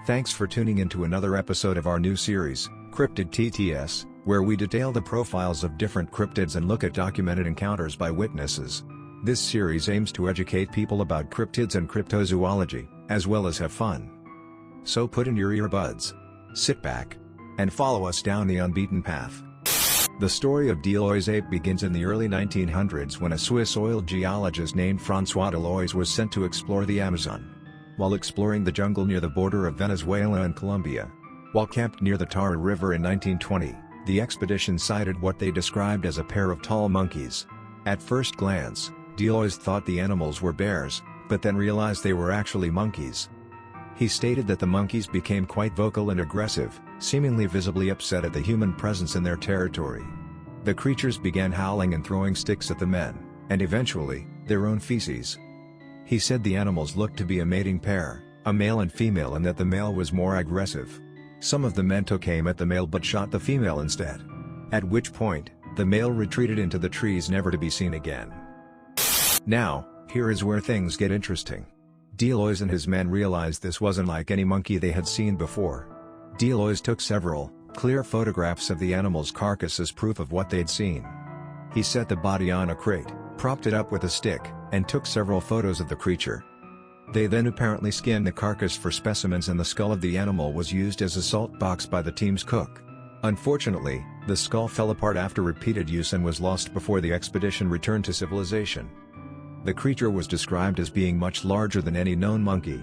Thanks for tuning in to another episode of our new series, Cryptid TTS, where we detail the profiles of different cryptids and look at documented encounters by witnesses. This series aims to educate people about cryptids and cryptozoology, as well as have fun. So put in your earbuds, sit back, and follow us down the unbeaten path. The story of De Loys ape begins in the early 1900s when a Swiss oil geologist named Francois De Loys was sent to explore the Amazon. While exploring the jungle near the border of Venezuela and Colombia, while camped near the Tara River in 1920, the expedition sighted what they described as a pair of tall monkeys. At first glance, De Loys thought the animals were bears, but then realized they were actually monkeys. He stated that the monkeys became quite vocal and aggressive, seemingly visibly upset at the human presence in their territory. The creatures began howling and throwing sticks at the men, and eventually, their own feces. He said the animals looked to be a mating pair, a male and female, and that the male was more aggressive. Some of the men took aim at the male but shot the female instead. At which point, the male retreated into the trees never to be seen again. Now, here is where things get interesting. De Loys and his men realized this wasn't like any monkey they had seen before. De Loys took several, clear photographs of the animal's carcass as proof of what they'd seen. He set the body on a crate, propped it up with a stick, and took several photos of the creature. They then apparently skinned the carcass for specimens, and the skull of the animal was used as a salt box by the team's cook. Unfortunately, the skull fell apart after repeated use and was lost before the expedition returned to civilization. The creature was described as being much larger than any known monkey,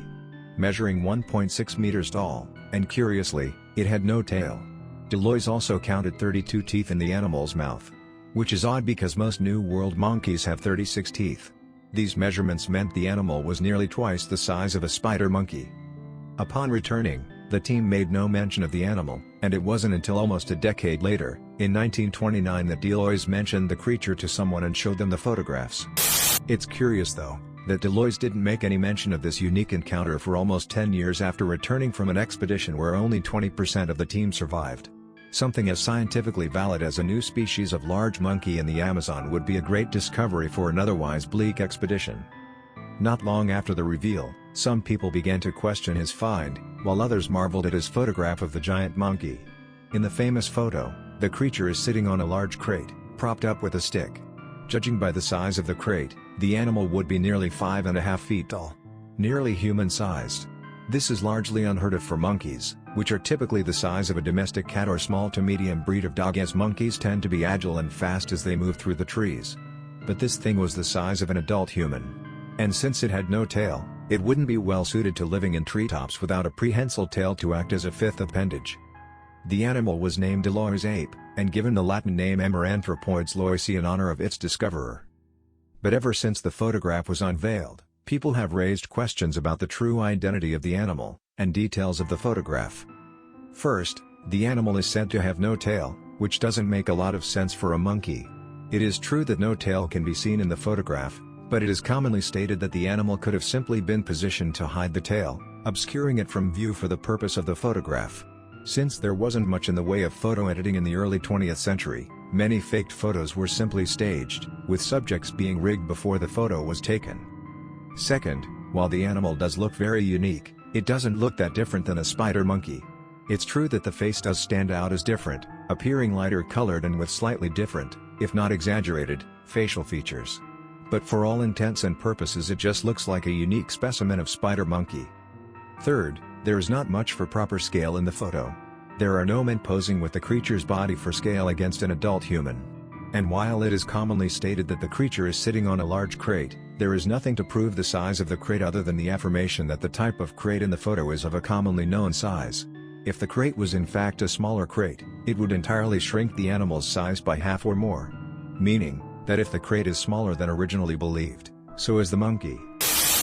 measuring 1.6 meters tall, and curiously, it had no tail. De Loys also counted 32 teeth in the animal's mouth, which is odd because most New World monkeys have 36 teeth. These measurements meant the animal was nearly twice the size of a spider monkey. Upon returning, the team made no mention of the animal, and it wasn't until almost a decade later, in 1929, that De Loys mentioned the creature to someone and showed them the photographs. It's curious though, that De Loys didn't make any mention of this unique encounter for almost 10 years after returning from an expedition where only 20% of the team survived. Something as scientifically valid as a new species of large monkey in the Amazon would be a great discovery for an otherwise bleak expedition. Not long after the reveal, some people began to question his find, while others marveled at his photograph of the giant monkey. In the famous photo, the creature is sitting on a large crate, propped up with a stick. Judging by the size of the crate, the animal would be nearly 5.5 feet tall. Nearly human-sized. This is largely unheard of for monkeys, which are typically the size of a domestic cat or small to medium breed of dog, as monkeys tend to be agile and fast as they move through the trees. But this thing was the size of an adult human. And since it had no tail, it wouldn't be well suited to living in treetops without a prehensile tail to act as a fifth appendage. The animal was named De Loys ape, and given the Latin name Emeranthropoides loysi in honor of its discoverer. But ever since the photograph was unveiled, people have raised questions about the true identity of the animal, and details of the photograph. First, the animal is said to have no tail, which doesn't make a lot of sense for a monkey. It is true that no tail can be seen in the photograph, but it is commonly stated that the animal could have simply been positioned to hide the tail, obscuring it from view for the purpose of the photograph. Since there wasn't much in the way of photo editing in the early 20th century, many faked photos were simply staged, with subjects being rigged before the photo was taken. Second, while the animal does look very unique, it doesn't look that different than a spider monkey. It's true that the face does stand out as different, appearing lighter colored and with slightly different, if not exaggerated, facial features. But for all intents and purposes it just looks like a unique specimen of spider monkey. Third, there is not much for proper scale in the photo. There are no men posing with the creature's body for scale against an adult human. And while it is commonly stated that the creature is sitting on a large crate, there is nothing to prove the size of the crate other than the affirmation that the type of crate in the photo is of a commonly known size. If the crate was in fact a smaller crate, it would entirely shrink the animal's size by half or more. Meaning, that if the crate is smaller than originally believed, so is the monkey.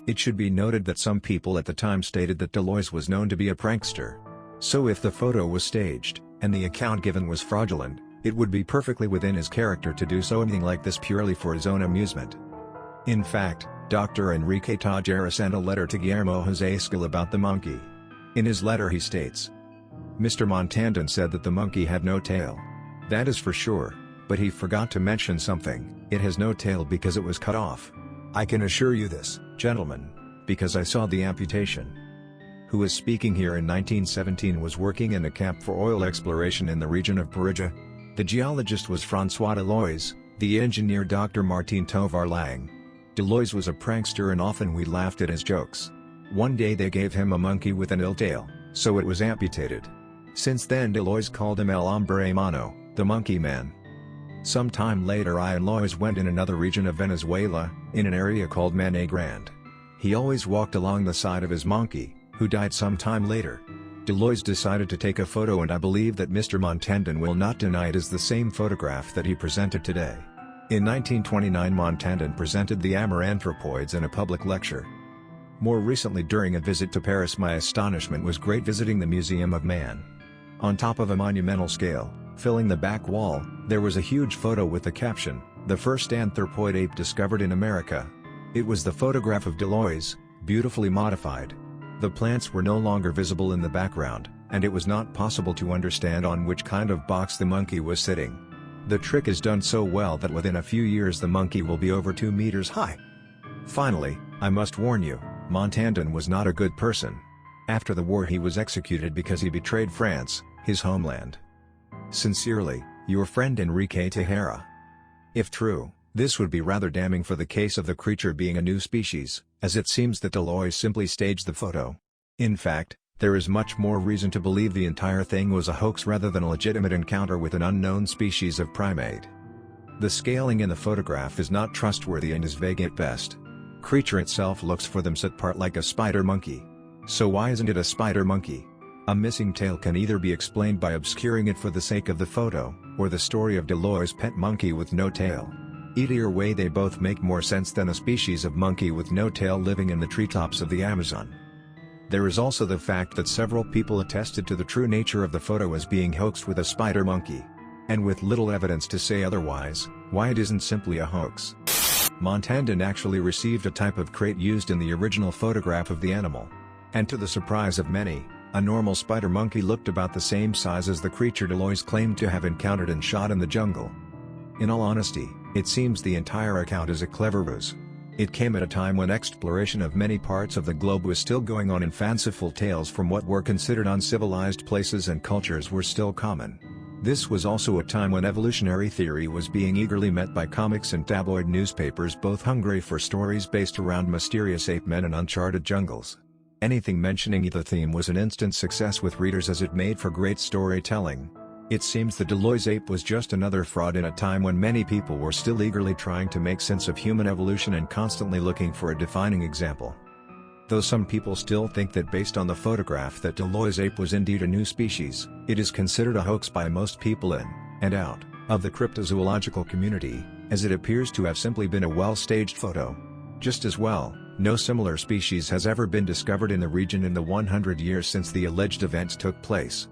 It should be noted that some people at the time stated that De Loys was known to be a prankster. So if the photo was staged, and the account given was fraudulent, it would be perfectly within his character to do something like this purely for his own amusement. In fact, Dr. Enrique Tajera sent a letter to Guillermo José Esquil about the monkey. In his letter he states, "Mr. Montandan said that the monkey had no tail. That is for sure, but he forgot to mention something. It has no tail because it was cut off. I can assure you this, gentlemen, because I saw the amputation." who is speaking here in 1917, was working in a camp for oil exploration in the region of Perugia. The geologist was Francois De Loys, the engineer Dr. Martin Tovar Lang. De Loys was a prankster and often we laughed at his jokes. One day they gave him a monkey with an ill tail, so it was amputated. Since then De Loys called him El Hombre Mano, the monkey man. Some time later I and Loys went in another region of Venezuela, in an area called Mané Grande. He always walked along the side of his monkey, who died some time later. De Loys decided to take a photo, and I believe that Mr. Montandan will not deny it is the same photograph that he presented today. In 1929 Montandan presented the Amaranthropoids in a public lecture. More recently, during a visit to Paris, my astonishment was great visiting the Museum of Man. On top of a monumental scale, filling the back wall, there was a huge photo with the caption, "The first anthropoid ape discovered in America." It was the photograph of De Loys, beautifully modified. The plants were no longer visible in the background, and it was not possible to understand on which kind of box the monkey was sitting. The trick is done so well that within a few years the monkey will be over 2 meters high. Finally, I must warn you, Montandan was not a good person. After the war he was executed because he betrayed France, his homeland. Sincerely, your friend Enrique Tejera. If true, this would be rather damning for the case of the creature being a new species, as it seems that De Loys simply staged the photo. In fact, there is much more reason to believe the entire thing was a hoax rather than a legitimate encounter with an unknown species of primate. The scaling in the photograph is not trustworthy and is vague at best. Creature itself looks for the most part like a spider monkey. So why isn't it a spider monkey? A missing tail can either be explained by obscuring it for the sake of the photo, or the story of De Loys' pet monkey with no tail. Either way they both make more sense than a species of monkey with no tail living in the treetops of the Amazon. There is also the fact that several people attested to the true nature of the photo as being hoaxed with a spider monkey. And with little evidence to say otherwise, why it isn't simply a hoax. Montandan actually received a type of crate used in the original photograph of the animal. And to the surprise of many, a normal spider monkey looked about the same size as the creature De Loys claimed to have encountered and shot in the jungle. In all honesty, it seems the entire account is a clever ruse. It came at a time when exploration of many parts of the globe was still going on and fanciful tales from what were considered uncivilized places and cultures were still common. This was also a time when evolutionary theory was being eagerly met by comics and tabloid newspapers, both hungry for stories based around mysterious ape men and uncharted jungles. Anything mentioning either theme was an instant success with readers as it made for great storytelling. It seems the De Loys ape was just another fraud in a time when many people were still eagerly trying to make sense of human evolution and constantly looking for a defining example. Though some people still think that based on the photograph that De Loys ape was indeed a new species, it is considered a hoax by most people in, and out, of the cryptozoological community, as it appears to have simply been a well-staged photo. Just as well, no similar species has ever been discovered in the region in the 100 years since the alleged events took place.